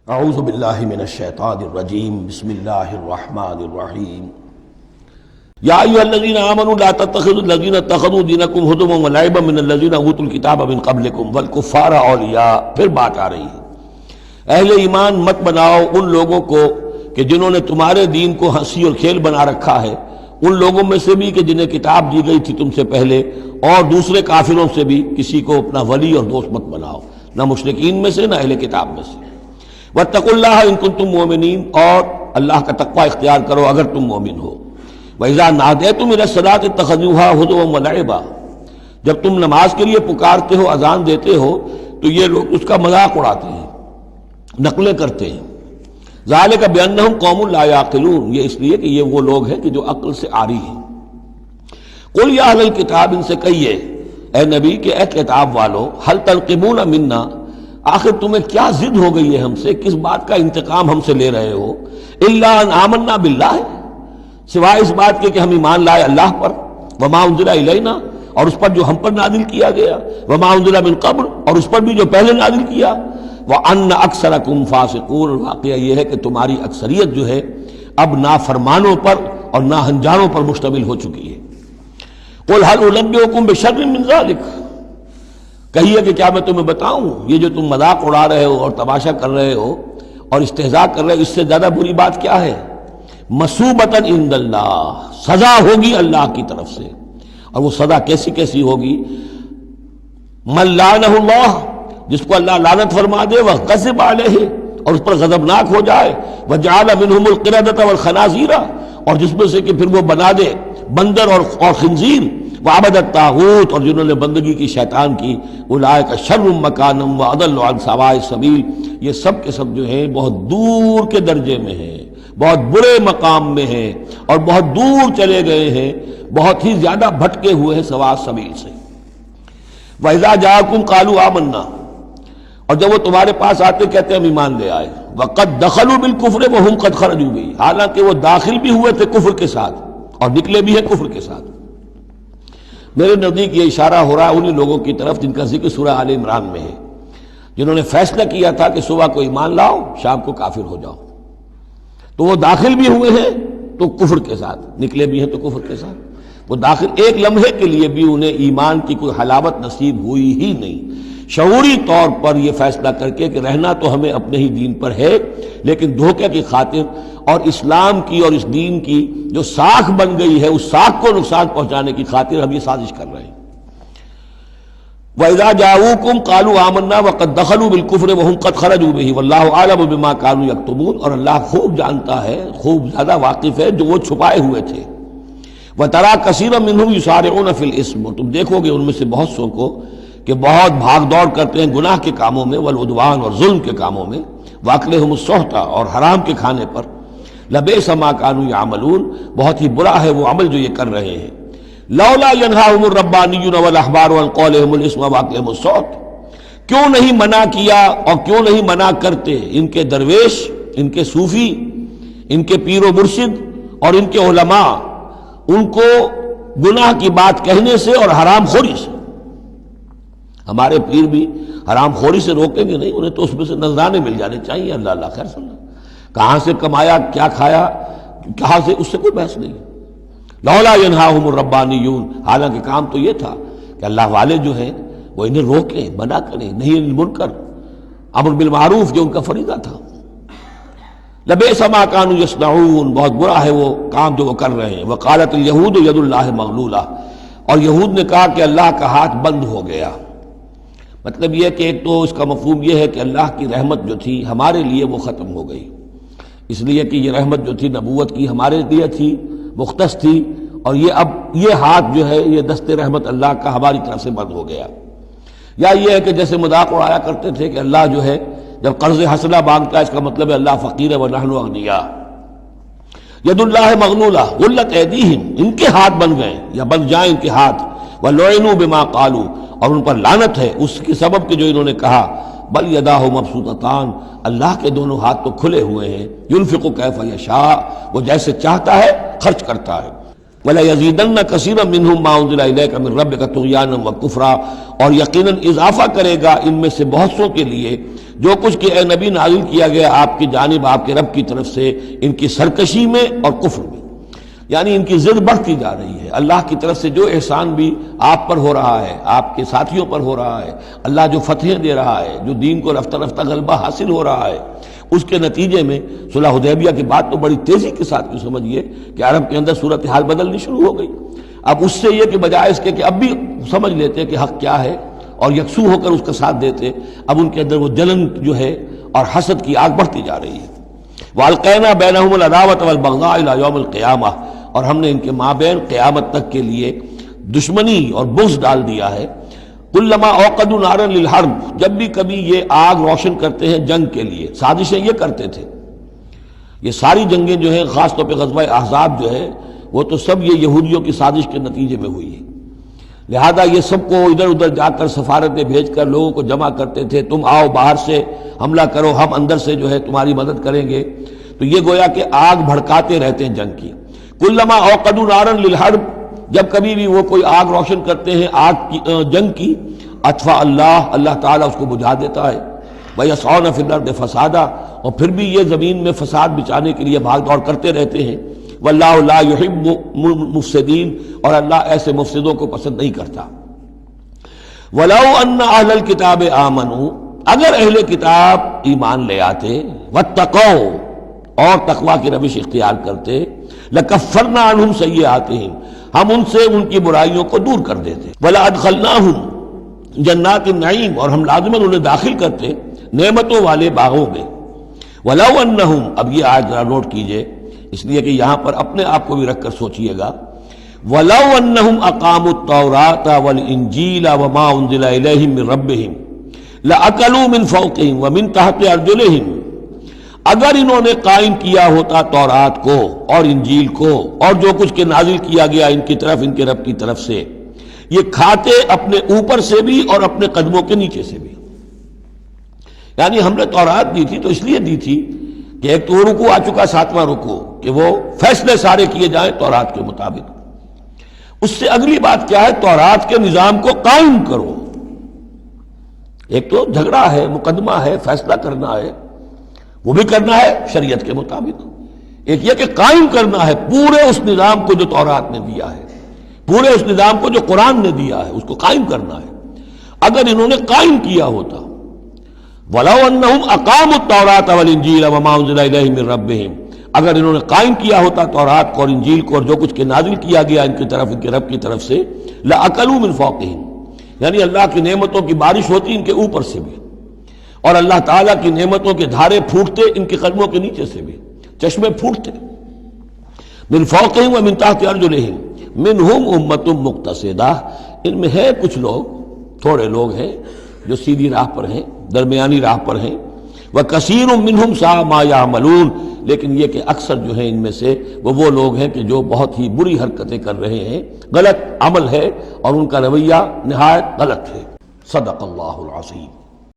اعوذ باللہ من الشیطان الرجیم بسم اللہ الرحمن الرحیم یا ایھا الذین آمنوا لا تتخذوا الذین اتخذوا دینکم ہزوا ولعبا من الذین اوتوا الکتاب من قبلکم والکفار اولیاء۔ پھر بات آ رہی ہے، اہل ایمان مت بناؤ ان لوگوں کو کہ جنہوں نے تمہارے دین کو ہنسی اور کھیل بنا رکھا ہے، ان لوگوں میں سے بھی کہ جنہیں کتاب دی گئی تھی تم سے پہلے، اور دوسرے کافروں سے بھی کسی کو اپنا ولی اور دوست مت بناؤ، نہ مشرکین میں سے نہ اہل کتاب میں سے۔ واتقوا اللہ ان کنتم مؤمنین، اور اللہ کا تقوی اختیار کرو اگر تم مومن ہو۔ وَإِذَا نَادَيْتُمْ إِلَى الصَّلَاةِ اتَّخَذُوهَا هُزُوًا وَلَعِبًا، جب تم نماز کے لیے پکارتے ہو، اذان دیتے ہو، تو یہ لوگ اس کا مذاق اڑاتے ہیں، نقلیں کرتے ہیں۔ ذَلِكَ بِأَنَّهُمْ قَوْمٌ لَا يَعْقِلُونَ، یہ اس لیے کہ یہ وہ لوگ ہیں کہ جو عقل سے عاری ہیں۔ قُلْ يَا أَهْلَ الْكِتَابِ، ان سے کہیے اے نبی کہ اے کتاب والو، هَلْ تَنْقِمُونَ مِنَّا، آخر تمہیں کیا ضد ہو گئی ہے ہم سے، کس بات کا انتقام ہم سے لے رہے ہو؟ الا ان آمنا باللہ، سوائے اس بات کے کہ ہم ایمان لائے اللہ پر، وما انزل الینا، اور اس پر جو ہم پر نازل کیا گیا، وما انزل من قبل، اور اس پر بھی جو پہلے نازل کیا، وان اکثرکم فاسقون، واقعہ یہ ہے کہ تمہاری اکثریت جو ہے اب نافرمانوں پر اور ناہنجاروں پر مشتمل ہو چکی ہے۔ قل هل انبئکم بشر من ذلک، کہیے کہ کیا میں تمہیں بتاؤں یہ جو تم مذاق اڑا رہے ہو اور تماشا کر رہے ہو اور استہزاء کر رہے ہو، اس سے زیادہ بری بات کیا ہے؟ مثوبۃ عند اللہ، سزا ہوگی اللہ کی طرف سے، اور وہ سزا کیسی کیسی ہوگی؟ من لعنہ اللہ، جس کو اللہ لعنت فرما دے، وغضب علیہ، اور اس پر غضبناک ہو جائے، وجعل منہم القردۃ والخنازیر، اور جس میں سے کہ پھر وہ بنا دے بندر اور خنزیر، وعبد الطاغوت، اور جنہوں نے بندگی کی شیطان کی، اولئک شر مکانا واضل عن سواء السبیل، یہ سب کے سب جو ہیں بہت دور کے درجے میں ہیں، بہت برے مقام میں ہیں، اور بہت دور چلے گئے ہیں، بہت ہی زیادہ بھٹکے ہوئے ہیں سواء السبیل سے۔ وَإِذَا جَاءَكُمْ قَالُوا آمَنَّا، اور جب وہ تمہارے پاس آتے کہتے ہم ایمان لے آئے، وَقَدْ دَخَلُوا بِالْكُفْرِ وَهُمْ قَدْ خَرَجُوا بِهِ، حالانکہ وہ داخل بھی ہوئے تھے کفر کے ساتھ اور نکلے بھی ہیں کفر کے ساتھ۔ میرے نزدیک یہ اشارہ ہو رہا ہے انہی لوگوں کی طرف جن کا ذکر سورہ آل عمران میں ہے، جنہوں نے فیصلہ کیا تھا کہ صبح کو ایمان لاؤ، شام کو کافر ہو جاؤ، تو وہ داخل بھی ہوئے ہیں تو کفر کے ساتھ، نکلے بھی ہیں تو کفر کے ساتھ۔ وہ داخل ایک لمحے کے لیے بھی انہیں ایمان کی کوئی حلاوت نصیب ہوئی ہی نہیں، شعوری طور پر یہ فیصلہ کر کے کہ رہنا تو ہمیں اپنے ہی دین پر ہے، لیکن دھوکے کی خاطر اور اسلام کی اور اس دین کی جو ساکھ بن گئی ہے، اس ساکھ کو نقصان پہنچانے کی خاطر ہم یہ سازش کر رہے ہیں۔ وَإِذَا جَاءُوكُمْ قَالُوا آمَنَّا وَقَدْ دَخَلُوا بِالْكُفْرِ وَهُمْ قَدْ خَرَجُوا بِهِ وَاللَّهُ أَعْلَمُ بِمَا كَانُوا يَكْتُمُونَ، اور اللہ خوب جانتا ہے، خوب زیادہ واقف ہے جو وہ چھپائے ہوئے تھے۔ وَتَرَىٰ كَثِيرًا مِّنْهُمْ يُسَارِعُونَ فِي الْإِثْمِ، اور تم دیکھو گے ان میں سے بہت سو کو کہ بہت بھاگ دوڑ کرتے ہیں گناہ کے کاموں میں، والعدوان، اور ظلم کے کاموں میں، وَأَكْلِهِمُ السُّحْتَ، اور حرام کے کھانے پر، لَبِئْسَ مَا كَانُوا يَعْمَلُونَ، بہت ہی برا ہے وہ عمل جو یہ کر رہے ہیں۔ لولا ينهاهم الربانيون والاحبار عن قولهم الاسم واكلهم السحت، کیوں نہیں منع کیا اور کیوں نہیں منع کرتے ان کے درویش، ان کے صوفی، ان کے پیر و مرشد اور ان کے علماء ان کو گناہ کی بات کہنے سے اور حرام خوری سے۔ ہمارے پیر بھی حرام خوری سے روکیں گے نہیں، انہیں تو اس میں سے نذرانے مل جانے چاہیے، اللہ اللہ خیر صلی اللہ، کہاں سے کمایا، کیا کھایا، کہاں سے، اس سے کوئی بحث نہیں۔ لولا ینہاہم الربانیون، حالانکہ کام تو یہ تھا کہ اللہ والے جو ہیں وہ انہیں روکیں، منع کریں، نہیں المنکر، امر بالمعروف جو ان کا فریضہ تھا۔ لبئس ما کانوا یصنعون، بہت برا ہے وہ کام جو وہ کر رہے ہیں۔ وقالت الیہود ید اللہ مغلولہ، اور یہود نے کہا کہ اللہ کا ہاتھ بند ہو گیا۔ مطلب یہ کہ ایک تو اس کا مفہوم یہ ہے کہ اللہ کی رحمت جو تھی ہمارے لیے وہ ختم ہو گئی، اس لیے کہ یہ رحمت جو تھی نبوت کی ہمارے لیے تھی، مختص تھی، اور یہ اب یہ ہاتھ جو ہے یہ دست رحمت اللہ کا ہماری طرف سے بند ہو گیا۔ یا یہ ہے کہ جیسے مذاق اڑایا کرتے تھے کہ اللہ جو ہے جب قرض حسنہ مانگتا ہے اس کا مطلب ہے اللہ فقیر ہے ونحن اغنیاء۔ ید اللہ مغلولہ غلت ایدیہم، ان کے ہاتھ بن گئے یا بن جائیں ان کے ہاتھ، وَلُعِنُوا بِمَا قَالُوا، اور ان پر لعنت ہے اس کے سبب کہ جو انہوں نے کہا، بل یداہ مبسوطتان، اللہ کے دونوں ہاتھ تو کھلے ہوئے ہیں، ينفق کیف یشاء، وہ جیسے چاہتا ہے خرچ کرتا ہے۔ وَلَيَزِيدَنَّ كَثِيرًا مِّنْهُم مَّا أُنزِلَ إِلَيْكَ مِن رَّبِّكَ طُغْيَانًا وَكُفْرًا، اور یقیناً اضافہ کرے گا ان میں سے بہت سوں کے لیے جو کچھ کہ اے نبی نازل کیا گیا آپ کی جانب آپ کے رب کی طرف سے، ان کی سرکشی میں اور کفر میں، یعنی ان کی ضد بڑھتی جا رہی ہے۔ اللہ کی طرف سے جو احسان بھی آپ پر ہو رہا ہے، آپ کے ساتھیوں پر ہو رہا ہے، اللہ جو فتحیں دے رہا ہے، جو دین کو رفتہ رفتہ غلبہ حاصل ہو رہا ہے، اس کے نتیجے میں صلح حدیبیہ کے بعد تو بڑی تیزی کے ساتھ بھی سمجھیے کہ عرب کے اندر صورتحال بدلنی شروع ہو گئی۔ اب اس سے یہ کہ بجائے اس کے کہ اب بھی سمجھ لیتے کہ حق کیا ہے اور یکسو ہو کر اس کا ساتھ دیتے، اب ان کے اندر وہ جلن جو ہے اور حسد کی آگ بڑھتی جا رہی ہے۔ وَأَلْقَيْنَا بَيْنَهُمُ الْعَدَاوَةَ وَالْبَغْضَاءَ إِلَى يَوْمِ الْقِيَامَةِ، اور ہم نے ان کے مابین قیامت تک کے لیے دشمنی اور بغض ڈال دیا ہے۔ کلما اوقدوا نارا للحرب، جب بھی کبھی یہ آگ روشن کرتے ہیں جنگ کے لیے، سازشیں یہ کرتے تھے۔ یہ ساری جنگیں جو ہیں، خاص طور پہ غزوہ احزاب جو ہے، وہ تو سب یہ یہودیوں کی سازش کے نتیجے میں ہوئی ہے۔ لہذا یہ سب کو ادھر ادھر جا کر سفارتیں بھیج کر لوگوں کو جمع کرتے تھے، تم آؤ باہر سے حملہ کرو، ہم اندر سے جو ہے تمہاری مدد کریں گے۔ تو یہ گویا کہ آگ بھڑکاتے رہتے ہیں جنگ کی۔ کلما اوقدوا نارا للحرب، جب کبھی بھی وہ کوئی آگ روشن کرتے ہیں آگ کی جنگ کی، اطفا اللہ تعالیٰ اس کو بجھا دیتا ہے۔ وَيَسْعَوْنَ فِي الْأَرْضِ فَسَادًا، اور پھر بھی یہ زمین میں فساد بچانے کے لیے بھاگ دوڑ کرتے رہتے ہیں۔ وَاللَّهُ لَا يُحِبُّ الْمُفْسِدِينَ، اور اللہ ایسے مفسدوں کو پسند نہیں کرتا۔ وَلَوْ أَنَّ أَهْلَ الْكِتَابِ آمَنُوا، اگر اہل کتاب ایمان لے آتے، وَاتَّقَوْا، اور تقوی کی روش اختیار کرتے، لَكَفَّرْنَا عَنْهُمْ سَيِّئَاتِهِمْ، ہم ان سے ان کی برائیوں کو دور کر دیتے۔ وَلَأَدْخَلْنَاهُمْ جنات النعیم، اور ہم لازماً انہیں داخل کرتے نعمتوں والے باغوں میں۔ وَلَوْ أَنَّهُمْ، اب یہ آیت ذرا نوٹ کیجئے اس لیے کہ یہاں پر اپنے آپ کو بھی رکھ کر سوچئے گا۔ وَلَوْ أَنَّهُمْ أَقَامُوا التَّوْرَاةَ وَالْإِنْجِيلَ وَمَا أُنزِلَ إِلَيْهِمْ مِنْ رَبِّهِمْ لَأَكَلُوا مِنْ فَوْقِهِمْ وَمِنْ تَحْتِ أَرْجُلِهِمْ، اگر انہوں نے قائم کیا ہوتا تورات کو اور انجیل کو اور جو کچھ کہ نازل کیا گیا ان کی طرف، ان کے رب کی طرف سے، یہ کھاتے اپنے اوپر سے بھی اور اپنے قدموں کے نیچے سے بھی۔ یعنی ہم نے تورات دی تھی تو اس لیے دی تھی کہ ایک تو رکوع آ چکا، 7واں رکوع، کہ وہ فیصلے سارے کیے جائیں تورات کے مطابق۔ اس سے اگلی بات کیا ہے؟ تورات کے نظام کو قائم کرو۔ ایک تو جھگڑا ہے، مقدمہ ہے، فیصلہ کرنا ہے، وہ بھی کرنا ہے شریعت کے مطابق۔ ایک یہ کہ قائم کرنا ہے پورے اس نظام کو جو تورات نے دیا ہے، پورے اس نظام کو جو قرآن نے دیا ہے، اس کو قائم کرنا ہے۔ اگر انہوں نے قائم کیا ہوتا، وَلَوْ أَنَّهُمْ أَقَامُوا التَّوْرَاةَ وَالْإِنْجِيلَ وَمَا أُنزِلَ إِلَيْهِمْ مِنْ رَبِّهِمْ، اگر انہوں نے قائم کیا ہوتا تورات کو اور انجیل کو اور جو کچھ کہ نازل کیا گیا ان کی طرف، ان کے رب کی طرف سے، لَأَكَلُوا مِنْ فَوْقِهِمْ، یعنی اللہ کی نعمتوں کی بارش ہوتی ان کے اوپر سے بھی، اور اللہ تعالیٰ کی نعمتوں کے دھارے پھوٹتے ان کے قدموں کے نیچے سے بھی، چشمے پھوٹتے۔ من فوقہم ومن تحت ارجلہم منہم امۃ مقتصدہ، ان میں ہے کچھ لوگ، تھوڑے لوگ ہیں جو سیدھی راہ پر ہیں، درمیانی راہ پر ہیں۔ وکثیر منہم ساء ما یعملون، لیکن یہ کہ اکثر جو ہیں ان میں سے وہ لوگ ہیں کہ جو بہت ہی بری حرکتیں کر رہے ہیں، غلط عمل ہے اور ان کا رویہ نہایت غلط ہے۔ صدق اللہ العظیم۔